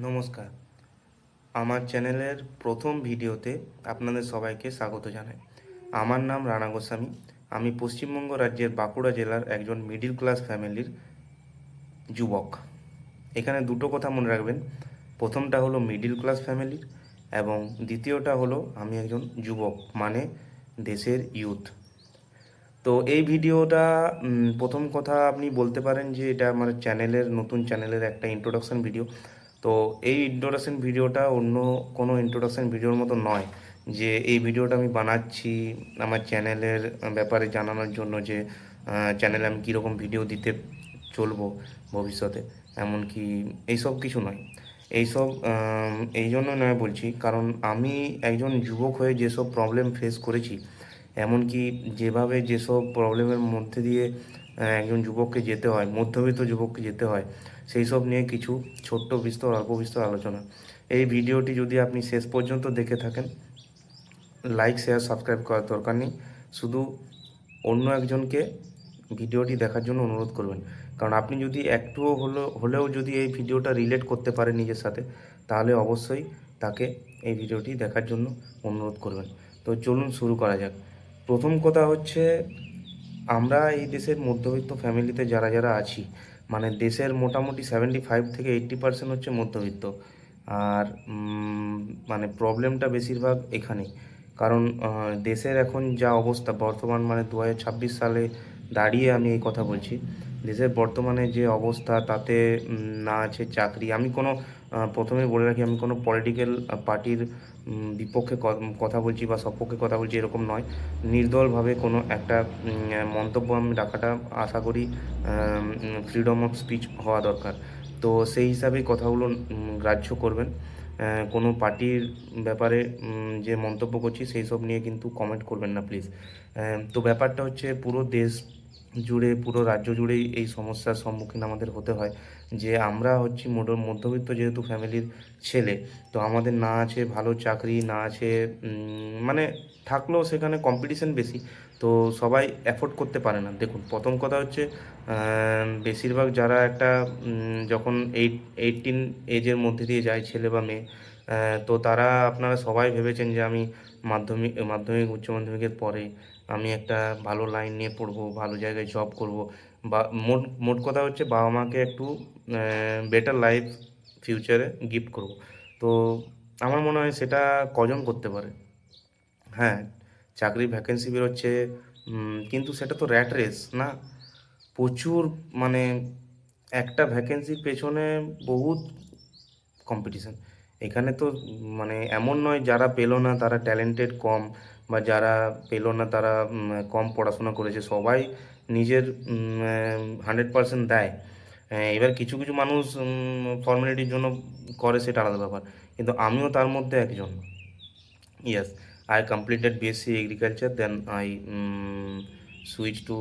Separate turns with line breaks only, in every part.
নমস্কার। আমার চ্যানেলের প্রথম ভিডিওতে আপনাদের সবাইকে স্বাগত জানাই। আমার নাম রানা গোস্বামী। আমি পশ্চিমবঙ্গ রাজ্যের বাঁকুড়া জেলার একজন মিডল ক্লাস ফ্যামিলির যুবক। এখানে দুটো কথা মনে রাখবেন। প্রথমটা হলো মিডল ক্লাস ফ্যামিলির, এবং দ্বিতীয়টা হলো আমি একজন যুবক, মানে দেশের ইয়ুথ। তো এই ভিডিওটা প্রথম কথা আপনি বলতে পারেন যে এটা আমার চ্যানেলের, নতুন চ্যানেলের একটা ইন্ট্রোডাকশন ভিডিও। তো এই ইন্ট্রোডাকশন ভিডিওটা অন্য কোনো ইন্ট্রোডাকশন ভিডিওর মতো নয়, যে এই ভিডিওটা আমি বানাচ্ছি আমার চ্যানেলের ব্যাপারে জানানোর জন্য, যে চ্যানেলে আমি কীরকম ভিডিও দিতে চলবো ভবিষ্যতে, এমনকি এইসব কিছু নয়। এইসব এই জন্য নয় বলছি, কারণ আমি একজন যুবক হয়ে যেসব প্রবলেম ফেস করেছি, এমনকি যেভাবে যেসব প্রবলেমের মধ্যে দিয়ে একজন যুবককে যেতে হয়, মধ্যবিত্ত যুবককে যেতে হয়, সেই সব নিয়ে কিছু ছোট্ট বিস্তর, অল্প বিস্তর আলোচনা। এই ভিডিওটি যদি আপনি শেষ পর্যন্ত দেখে থাকেন, লাইক, শেয়ার, সাবস্ক্রাইব করার দরকার নেই। শুধু অন্য একজনকে ভিডিওটি দেখার জন্য অনুরোধ করবেন। কারণ আপনি যদি একটুও হলেও যদি এই ভিডিওটা রিলেট করতে পারেন নিজের সাথে, তাহলে অবশ্যই তাকে এই ভিডিওটি দেখার জন্য অনুরোধ করবেন। তো চলুন শুরু করা যাক। প্রথম কথা হচ্ছে, আমরা এই দেশের মধ্যবিত্ত ফ্যামিলিতে যারা যারা আছি, মানে দেশের মোটামুটি 75 থেকে 80% হচ্ছে মধ্যবিত্ত। আর মানে প্রবলেমটা বেশিরভাগ এখানেই। কারণ দেশের এখন যা অবস্থা বর্তমান, মানে 2026 সালে দাঁড়িয়ে আমি এই কথা বলছি, দেশের বর্তমানে যে অবস্থা, তাতে না আছে চাকরি। আমি কোনো প্রথমে বলে রাখি, আমি কোনো পলিটিক্যাল পার্টির বিপক্ষে কথা বলছি বা সপক্ষে কথা বলছি এরকম নয়। নির্দলভাবে কোনো একটা মন্তব্য আমি রাখাটা আশা করি ফ্রিডম অফ স্পিচ হওয়া দরকার। তো সেই হিসাবেই কথাগুলো গ্রাহ্য করবেন। কোনো পার্টির ব্যাপারে যে মন্তব্য করছি সেই সব নিয়ে কিন্তু কমেন্ট করবেন না প্লিজ। তো ব্যাপারটা হচ্ছে, পুরো দেশ জুড়ে, পুরো রাজ্য জুড়েই এই সমস্যার সম্মুখীন আমাদের হতে হয়, যে আমরা হচ্ছি মধ্যবিত্ত যেহেতু ফ্যামিলির ছেলে, তো আমাদের না আছে ভালো চাকরি, না আছে মানে থাকলেও সেখানে কম্পিটিশন বেশি, তো সবাই অ্যাফোর্ড করতে পারে না। দেখুন, প্রথম কথা হচ্ছে, বেশিরভাগ যারা একটা যখন 18 এজের মধ্যে দিয়ে যায় ছেলে বা মেয়ে, তো তারা, আপনারা সবাই ভেবেছেন যে আমি মাধ্যমিক উচ্চ মাধ্যমিকের পরে আমি একটা ভালো লাইন নিয়ে পড়বো, ভালো জায়গায় জব করব, বা মোট মোট কথা হচ্ছে বাবা মাকে একটু বেটার লাইফ ফিউচারে গিফট করব। তো আমার মনে হয় সেটা কজন করতে পারে। হ্যাঁ, চাকরির ভ্যাকেন্সি বেরোচ্ছে, কিন্তু সেটা তো র্যাট রেস না। প্রচুর, মানে একটা ভ্যাকেন্সির পেছনে বহুত কম্পিটিশান। এখানে তো মানে এমন নয় যারা পেলো না তারা ট্যালেন্টেড কম, বা যারা পেলো না তারা কম পড়াশোনা করেছে। সবাই নিজের 100% দেয়। এবার কিছু কিছু মানুষ ফর্মালিটির জন্য করে, সেটা আলাদা ব্যাপার। কিন্তু আমিও তার মধ্যে একজন। Yes, I completed BSc Agriculture, then I switched to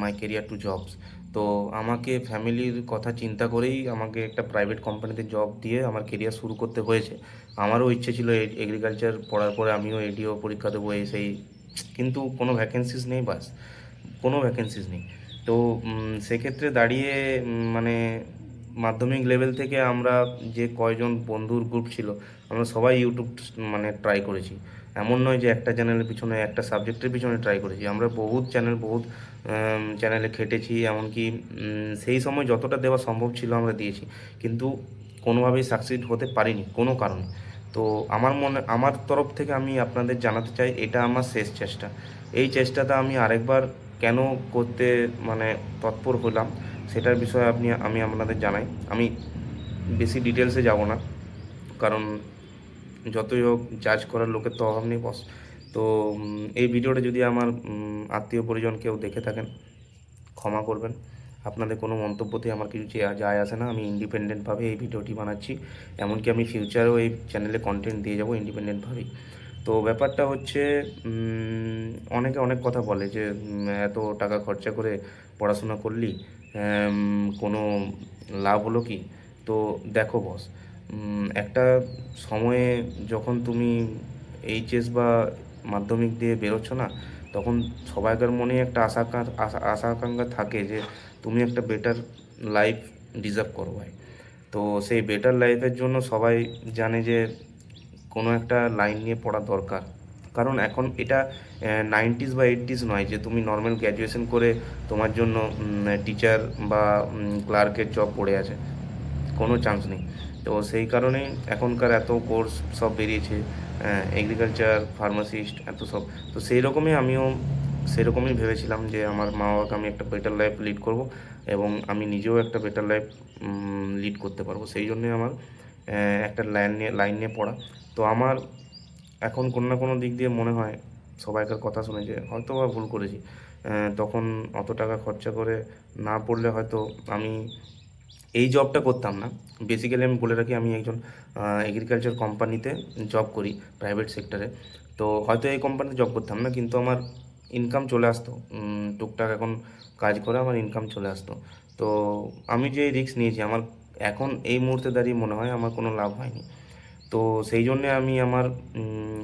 my career to jobs. তো আমাকে ফ্যামিলির কথা চিন্তা করেই আমাকে একটা প্রাইভেট কোম্পানিতে জব দিয়ে আমার কেরিয়ার শুরু করতে হয়েছে। আমারও ইচ্ছে ছিল এগ্রিকালচার পড়ার পরে আমিও এডিও পরীক্ষা দেবো, সেই কিন্তু কোনো ভ্যাকেন্সিস নেই, বাস কোনো ভ্যাকেন্সিস নেই। তো সেক্ষেত্রে দাঁড়িয়ে মানে মাধ্যমিক লেভেল থেকে আমরা যে কয়জন বন্ধুর গ্রুপ ছিল, আমরা সবাই ইউটিউব মানে ট্রাই করেছি। এমন নয় যে একটা চ্যানেলের পিছনে, একটা সাবজেক্টের পিছনে ট্রাই করেছি। আমরা বহুত চ্যানেলে খেটেছি, এমনকি সেই সময় যতটা দেওয়া সম্ভব ছিল আমরা দিয়েছি, কিন্তু কোনোভাবেই সাকসিড হতে পারিনি কোনো কারণে। তো আমার তরফ থেকে আমি আপনাদের জানাতে চাই, এটা আমার শেষ চেষ্টা। এই চেষ্টাটা আমি আরেকবার কেন করতে মানে তৎপর হলাম, সেটার বিষয়ে আমি আপনাদের জানাই। আমি বেশি ডিটেলসে যাব না, কারণ যতই হোক জাজ করার লোকের তো অভাব নেই বস। তো এই ভিডিওটা যদি আমার আত্মীয় পরিজন কেউ দেখে থাকেন, ক্ষমা করবেন। আপনাদের কোনো মন্তব্যতে আমার কিছু যায় আসে না। আমি ইন্ডিপেন্ডেন্টভাবে এই ভিডিওটি বানাচ্ছি, এমনকি আমি ফিউচারেও এই চ্যানেলে কন্টেন্ট দিয়ে যাব ইন্ডিপেন্ডেন্টভাবেই। তো ব্যাপারটা হচ্ছে, অনেকে অনেক কথা বলে যে এত টাকা খরচা করে পড়াশোনা করলি, কোনো লাভ হলো কি? তো দেখো বস, একটা সময়ে যখন তুমি এইচএস বা মাধ্যমিক দিয়ে বেরোচ্ছ না, তখন সবাইকার মনে একটা আশা আকাঙ্ক্ষা থাকে যে তুমি একটা বেটার লাইফ ডিজার্ভ করো ভাই। তো সেই বেটার লাইফের জন্য সবাই জানে যে কোনো একটা লাইন নিয়ে পড়া দরকার। কারণ এখন এটা 90s বা 80s নয় যে তুমি নর্মাল গ্র্যাজুয়েশন করে তোমার জন্য টিচার বা ক্লার্কের জব পড়ে আছে, কোনো চান্স নেই। তো সেই কারণেই এখনকার এত কোর্স সব বেরিয়েছে, এগ্রিকালচার, ফার্মাসিস্ট, এত সব। তো সেই রকমই আমিও সেরকমই ভেবেছিলাম যে আমার মা বাবাকে আমি একটা বেটার লাইফ লিড করব এবং আমি নিজেও একটা বেটার লাইফ লিড করতে পারবো। সেই জন্যই আমার একটা লাইন নিয়ে পড়া। তো আমার এখন কোনো না কোনো দিক দিয়ে মনে হয় সবাইকার কথা শুনে যে হয়তো বা ভুল করেছি। তখন অত টাকা খরচা করে না পড়লে হয়তো আমি এই জবটা করতাম না। বেসিক্যালি আমি বলে রাখি, আমি একজন এগ্রিকালচার কোম্পানিতে জব করি, প্রাইভেট সেক্টরে। তো হয়তো এই কোম্পানিতে জব করতাম না, কিন্তু আমার ইনকাম চলে আসতো। টুকটাক এখন কাজ করে আমার ইনকাম চলে আসতো। তো আমি যে রিস্ক নিয়েছি, আমার এখন এই মুহূর্তে দাঁড়িয়ে মনে হয় আমার কোনো লাভ হয়নি। তো সেই জন্যে আমি আমার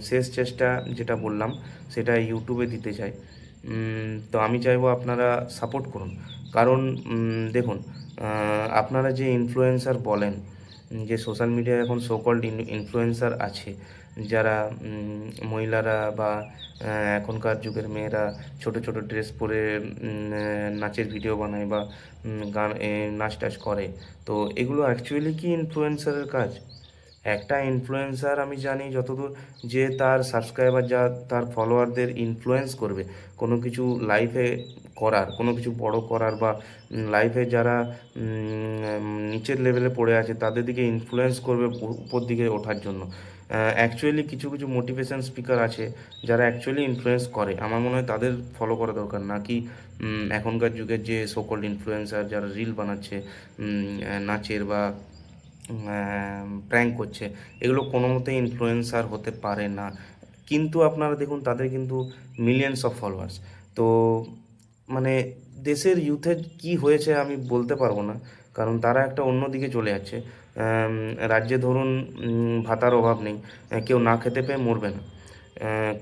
শেষ চেষ্টা যেটা বললাম সেটা ইউটিউবে দিতে চাই। তো আমি চাইবো আপনারা সাপোর্ট করুন। কারণ দেখুন, আপনারা যে ইনফ্লুয়েন্সার বলেন, যে সোশ্যাল মিডিয়ায় এখন সো কল্ড ইনফ্লুয়েন্সার আছে, যারা মহিলারা বা এখনকার যুগের মেয়েরা ছোট ছোট ড্রেস পরে নাচের ভিডিও বানায় বা গান নাচ টাচ করে। তো এগুলো অ্যাকচুয়ালি কি ইনফ্লুয়েন্সারের কাজ? একটা ইনফ্লুয়েন্সার আমি জানি যতদূর, যে তার সাবস্ক্রাইবার যা তার ফলোয়ারদের ইনফ্লুয়েন্স করবে কোনো কিছু লাইফে করার, কোনো কিছু বড় করার, বা লাইফে যারা নিচের লেভেলে পড়ে আছে তাদের দিকে ইনফ্লুয়েন্স করবে উপর দিকে ওঠার জন্য। অ্যাকচুয়ালি কিছু কিছু মোটিভেশন স্পিকার আছে যারা অ্যাকচুয়ালি ইনফ্লুয়েন্স করে। আমার মনে হয় তাদের ফলো করা দরকার, নাকি এখনকার যুগের যে সোকল্ড ইনফ্লুয়েন্সার যারা রিল বানাচ্ছে নাচের বা প্র্যাঙ্ক করছে, এগুলো কোনো মতেই ইনফ্লুয়েন্সার হতে পারে না। কিন্তু আপনারা দেখুন, তাদের কিন্তু মিলিয়ন্স অফ ফলোয়ার্স। তো মানে দেশের ইউথের কি হয়েছে আমি বলতে পারবো না, কারণ তারা একটা অন্য দিকে চলে যাচ্ছে। রাজ্যে ধরুন ভাতার অভাব নেই, কেউ না খেতে পেয়ে মরবে না,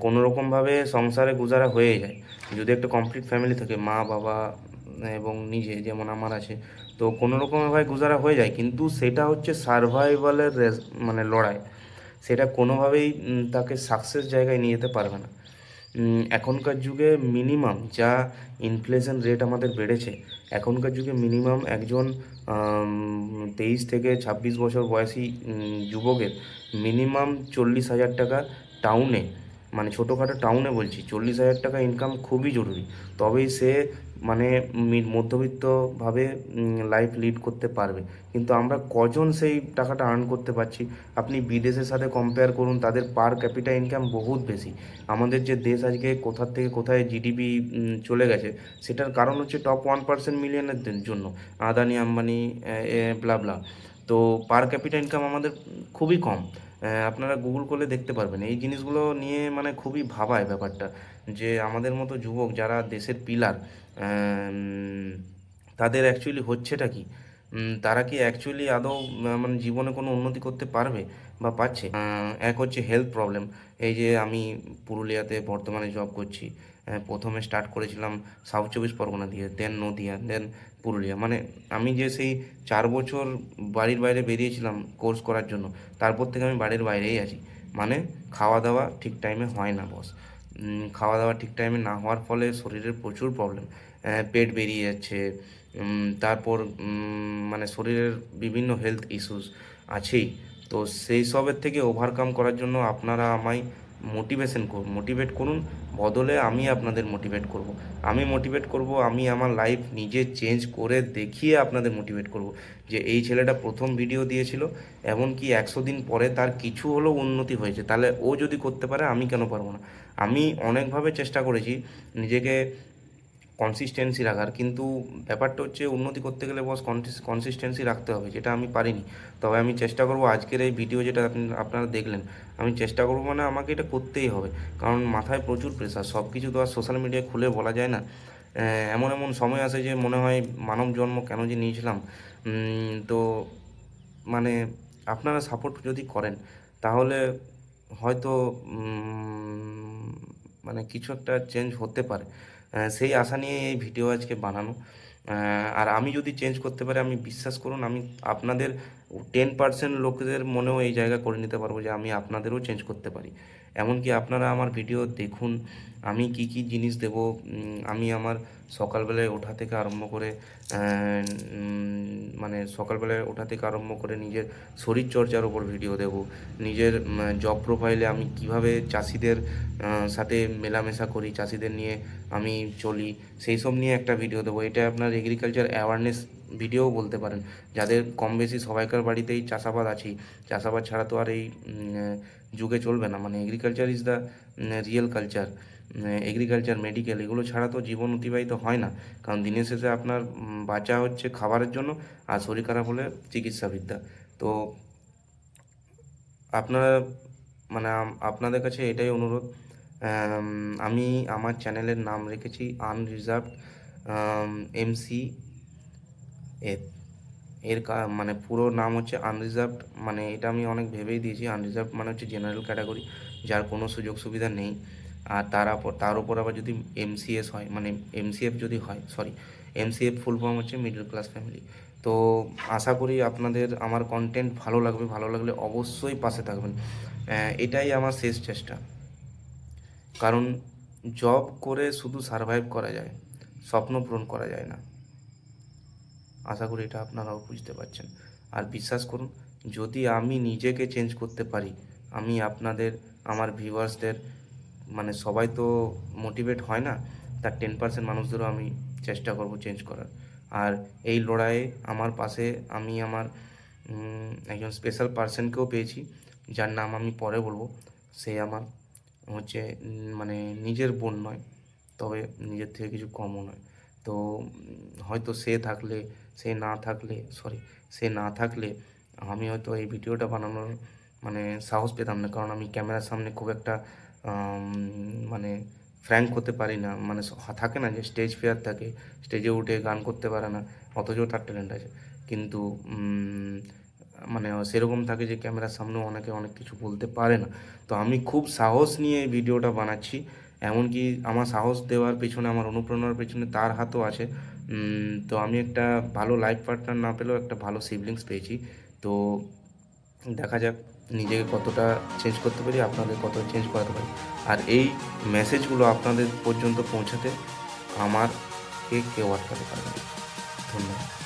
কোনো রকমভাবে সংসারে গুজারা হয়ে যায়। যদি একটা কমপ্লিট ফ্যামিলি থাকে, মা বাবা এবং নিজে, যেমন আমার আছে, তো কোনো রকমভাবে গুজারা হয়ে যায়। কিন্তু সেটা হচ্ছে সারভাইভালের মানে লড়াই, সেটা কোনোভাবেই তাকে সাকসেস জায়গায় নিয়ে যেতে পারবে না। এখনকার যুগে মিনিমাম যা ইনফ্লেশন রেট আমাদের বেড়েছে, এখনকার যুগে মিনিমাম একজন 23 থেকে 26 বছর বয়সী যুবকের মিনিমাম 40,000 টাকা টাউনে, মানে ছোটোখাটো টাউনে বলছি, 40,000 টাকা ইনকাম খুবই জরুরি। তবেই সে মানে মধ্যবিত্তভাবে লাইফ লিড করতে পারবে। কিন্তু আমরা কজন সেই টাকাটা আর্ন করতে পারছি? আপনি বিদেশের সাথে কম্পেয়ার করুন, তাদের পার ক্যাপিটা ইনকাম বহুত বেশি। আমাদের যে দেশ আজকে কোথার থেকে কোথায় জিডিপি চলে গেছে, সেটার কারণ হচ্ছে টপ 1% মিলিয়নের জন্য, আদানি আম্বানি ব্লা ব্লা। তো পার ক্যাপিটা ইনকাম আমাদের খুবই কম। আপনারা গুগল করলে দেখতে পারবেন। এই জিনিসগুলো নিয়ে মানে খুবই ভাবায় ব্যাপারটা, যে আমাদের মতো যুবক যারা দেশের পিলার, তাদের অ্যাকচুয়ালি হচ্ছেটা কি? তারা কি অ্যাকচুয়ালি আদৌ মানে জীবনে কোনো উন্নতি করতে পারবে বা পারছে? এক হচ্ছে হেলথ প্রবলেম। এই যে আমি পুরুলিয়াতে বর্তমানে জব করছি, প্রথমে স্টার্ট করেছিলাম সাউথ 24 পরগনা দিয়ে, দেন নদিয়া, দেন পুরুলিয়া। মানে আমি যে সেই 4 বছর বাড়ির বাইরে বেরিয়েছিলাম কোর্স করার জন্য, তারপর থেকে আমি বাড়ির বাইরেই আছি। মানে খাওয়া দাওয়া ঠিক টাইমে হয় না বস। খাওয়া দাওয়া ঠিক টাইমে না হওয়ার ফলে শরীরের প্রচুর প্রবলেম, পেট বেরিয়ে যাচ্ছে। তারপর মানে শরীরের বিভিন্ন হেলথ ইস্যুস আছেই। তো সেই সবের থেকে ওভারকাম করার জন্য আপনারা আমায় মোটিভেট করুন, বদলে আমি আপনাদের মোটিভেট করব। আমি আমার লাইফ নিজে চেঞ্জ করে দেখিয়ে আপনাদের মোটিভেট করব, যে এই ছেলেটা প্রথম ভিডিও দিয়েছিল, এমনকি 100 দিন পরে তার কিছু হলেও উন্নতি হয়েছে, তাহলে ও যদি করতে পারে আমি কেন পারবো না? আমি অনেকভাবে চেষ্টা করেছি নিজেকে কনসিস্টেন্সি রাখার, কিন্তু ব্যাপারটা হচ্ছে উন্নতি করতে গেলে বস কনসিস্টেন্সি রাখতে হবে, যেটা আমি পারিনি। তবে আমি চেষ্টা করব, আজকের এই ভিডিও যেটা আপনারা দেখলেন, আমি চেষ্টা করব, মানে আমাকে এটা করতেই হবে। কারণ মাথায় প্রচুর প্রেশার, সব কিছু তো আর সোশ্যাল মিডিয়ায় খুলে বলা যায় না। এমন এমন সময় আসে যে মনে হয় মানব জন্ম কেন যে নিয়েছিলাম। তো মানে আপনারা সাপোর্ট যদি করেন, তাহলে হয়তো মানে কিছু একটা চেঞ্জ হতে পারে। সেই আশা নিয়ে এই ভিডিও আজকে বানানো। আর আমি যদি চেঞ্জ করতে পারি, আমি বিশ্বাস করুন আমি আপনাদের 10% লোকেদের মনেও এই জায়গা করে নিতে পারবো যে আমি আপনাদেরও চেঞ্জ করতে পারি। এমনকি আপনারা আমার ভিডিও দেখুন, আমি কি কি জিনিস দেব। আমি আমার সকালবেলায় ওঠা থেকে আরম্ভ করে মানে সকালবেলায় ওঠা থেকে আরম্ভ করে নিজের শরীরচর্চার ওপর ভিডিও দেব। নিজের জব প্রোফাইলে আমি কিভাবে চাষিদের সাথে মেলামেশা করি, চাষিদের নিয়ে আমি চলি, সেই সব নিয়ে একটা ভিডিও দেবো। এটা আপনার এগ্রিকালচার অ্যাওয়ারনেস ভিডিও বলতে পারেন। যাদের কম বেশি সবাইকার বাড়িতেই চাষাবাদ আছেই, চাষাবাদ ছাড়া তো আর এই যুগে চলবে না। মানে agriculture is the real culture. Agriculture, medical, এগুলো ছাড়া তো জীবন অতিবাহিত হয় না। কারণ দিনের শেষে আপনার বাঁচা হচ্ছে খাবারের জন্য, আর শরীর খারাপ হলে চিকিৎসাবিদ্যা। তো আপনারা মানে আপনাদের কাছে এটাই অনুরোধ। আমি আমার চ্যানেলের নাম রেখেছি আনরিজার্ভড এমসি এর এর মানে পুরো নাম হচ্ছে আনরিজার্ভড। মানে এটা আমি অনেক ভেবেই দিয়েছি। আনরিজার্ভড মানে হচ্ছে জেনারেল ক্যাটাগরি, যার কোনো সুযোগ সুবিধা নেই। আর তার উপর আবার যদি এমসিএস হয়, মানে এমসিএফ যদি হয়, এমসিএফ ফুল ফর্ম হচ্ছে মিডল ক্লাস ফ্যামিলি। তো আশা করি আপনাদের আমার কন্টেন্ট ভালো লাগবে। ভালো লাগলে অবশ্যই পাশে থাকবেন। এটাই আমার শেষ চেষ্টা। কারণ জব করে শুধু সারভাইভ করা যায়, স্বপ্ন পূরণ করা যায় না। আশা করি এটা আপনারাও বুঝতে পারছেন। আর বিশ্বাস করুন, যদি আমি নিজেকে চেঞ্জ করতে পারি, আমি আপনাদের, আমার ভিউয়ার্সদের, মানে সবাই তো মোটিভেট হয় না, তার 10% মানুষদেরও আমি চেষ্টা করব চেঞ্জ করার। আর এই লড়াইয়ে আমার পাশে আমি আমার একজন স্পেশাল পার্সনকেও পেয়েছি, যার নাম আমি পরে বলবো। সে আমার হচ্ছে মানে নিজের বোন নয়, তবে নিজের থেকে কিছু কমও নয়। তো হয়তো সে না থাকলে আমি হয়তো এই ভিডিওটা বানানোর মানে সাহস পেতাম না। কারণ আমি ক্যামেরার সামনে খুব একটা মানে ফ্র্যাঙ্ক হতে পারি না। মানে থাকে না যে স্টেজ ফিয়ার থাকে, স্টেজে উঠে গান করতে পারে না, অথচ তার ট্যালেন্ট আছে। কিন্তু মানে সেরকম থাকে যে ক্যামেরার সামনেও অনেকে অনেক কিছু বলতে পারে না। তো আমি খুব সাহস নিয়ে এই ভিডিওটা বানাচ্ছি। এমনকি আমার সাহস দেওয়ার পেছনে, আমার অনুপ্রেরণার পেছনে তার হাতও আছে। তো আমি একটা ভালো লাইফ পার্টনার না পেলেও একটা ভালো সিবলিংস পেয়েছি। তো দেখা যাক নিজেকে কতটা চেঞ্জ করতে পারি, আপনাদের কতটা চেঞ্জ করাতে পারি। আর এই মেসেজগুলো আপনাদের পর্যন্ত পৌঁছাতে আমারকে কেউ আটকাতে পারবে না। ধন্যবাদ।